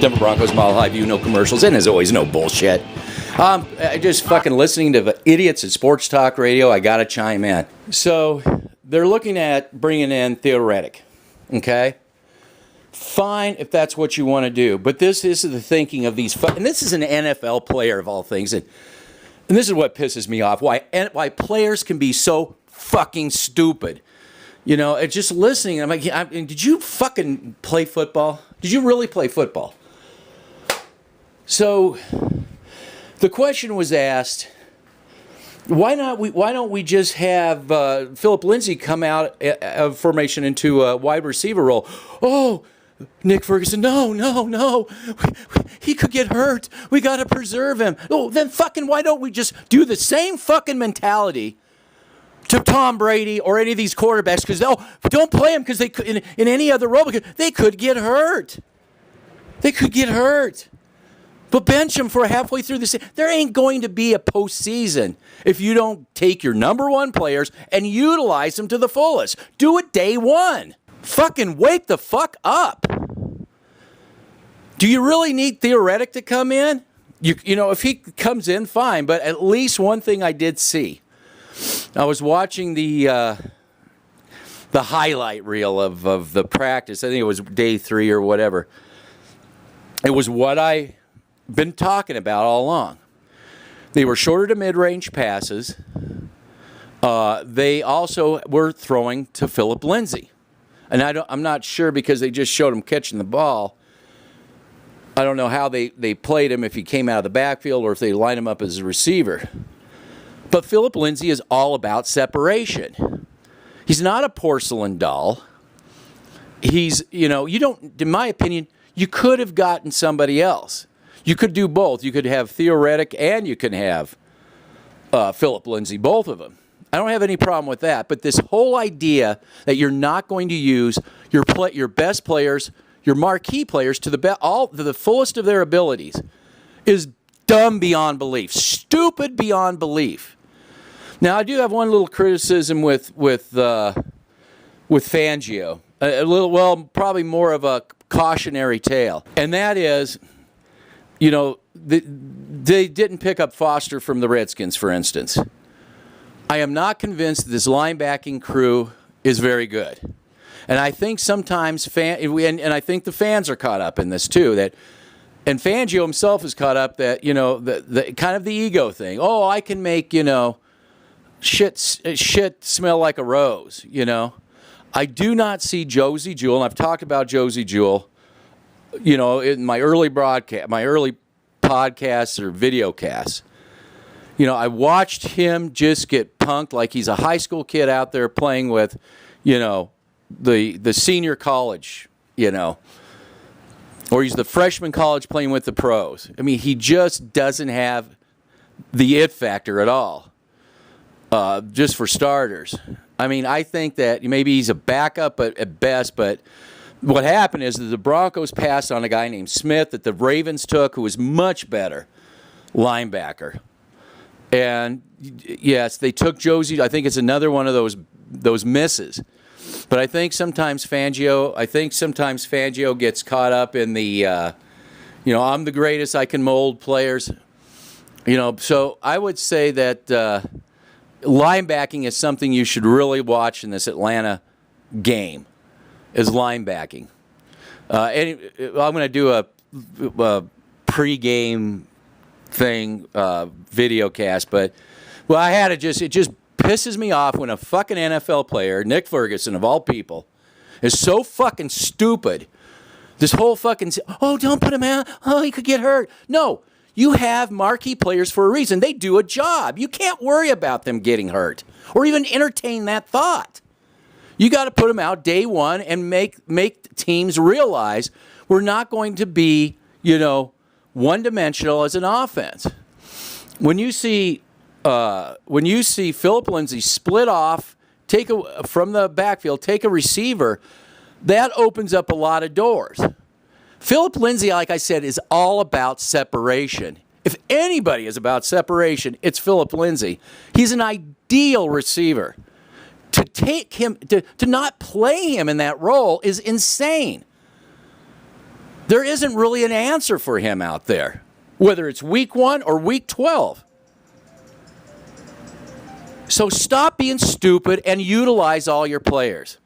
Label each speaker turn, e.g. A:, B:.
A: Denver Broncos Mile High View, no commercials, and as always, no bullshit. Just fucking listening to the idiots at Sports Talk Radio, I gotta chime in. So, they're looking at bringing in theoretic, okay? Fine if that's what you want to do, but this is the thinking of these, and this is an NFL player of all things, and this is what pisses me off, why players can be so fucking stupid. You know, it's just listening, I'm like, did you fucking play football? Did you really play football? So, the question was asked, why don't we just have Phillip Lyndsay come out of formation into a wide receiver role? Oh, Nick Ferguson, no. He could get hurt. We got to preserve him. Oh, then fucking why don't we just do the same fucking mentality to Tom Brady or any of these quarterbacks? Because don't play him because they could in any other role because they could get hurt. But bench him for halfway through the season. There ain't going to be a postseason if you don't take your number one players and utilize them to the fullest. Do it day one. Fucking wake the fuck up. Do you really need theoretic to come in? You know, if he comes in, fine. But at least one thing I did see. I was watching the highlight reel of the practice. I think it was day 3 or whatever. It was what I been talking about all along. They were shorter to mid-range passes. They also were throwing to Phillip Lyndsay. And I'm not sure because they just showed him catching the ball. I don't know how they played him, if he came out of the backfield or if they lined him up as a receiver. But Phillip Lyndsay is all about separation. He's not a porcelain doll. He's, you don't, in my opinion, you could have gotten somebody else. You could do both. You could have theoretic and you can have Phillip Lyndsay, both of them. I don't have any problem with that. But this whole idea that you're not going to use your best players, your marquee players, to the fullest of their abilities is dumb beyond belief, stupid beyond belief. Now, I do have one little criticism with Fangio, probably more of a cautionary tale, and that is, they didn't pick up Foster from the Redskins, for instance. I am not convinced that this linebacking crew is very good. And I think sometimes, and I think the fans are caught up in this too, and Fangio himself is caught up that, the kind of the ego thing. Oh, I can make, shit smell like a rose, I do not see Josie Jewell, and I've talked about Josie Jewell, in my early podcasts or video casts. I watched him just get punked like he's a high school kid out there playing with, the senior college, or he's the freshman college playing with the pros. I mean, he just doesn't have the it factor at all, just for starters. I mean, I think that maybe he's a backup at best, but what happened is that the Broncos passed on a guy named Smith that the Ravens took, who was much better linebacker. And yes, they took Josie. I think it's another one of those misses. But I think sometimes Fangio gets caught up in the, I'm the greatest, I can mold players. So I would say that linebacking is something you should really watch in this Atlanta game, is linebacking. I'm going to do a pre-game thing, video cast, but it just pisses me off when a fucking NFL player, Nick Ferguson of all people, is so fucking stupid. This whole fucking, don't put him out, he could get hurt. No, you have marquee players for a reason. They do a job. You can't worry about them getting hurt or even entertain that thought. You got to put them out day one and make teams realize we're not going to be, one-dimensional as an offense. When you see Phillip Lyndsay split off, from the backfield, take a receiver, that opens up a lot of doors. Phillip Lyndsay, like I said, is all about separation. If anybody is about separation, it's Phillip Lyndsay. He's an ideal receiver. To take him, to not play him in that role is insane. There isn't really an answer for him out there, whether it's week 1 or week 12. So stop being stupid and utilize all your players.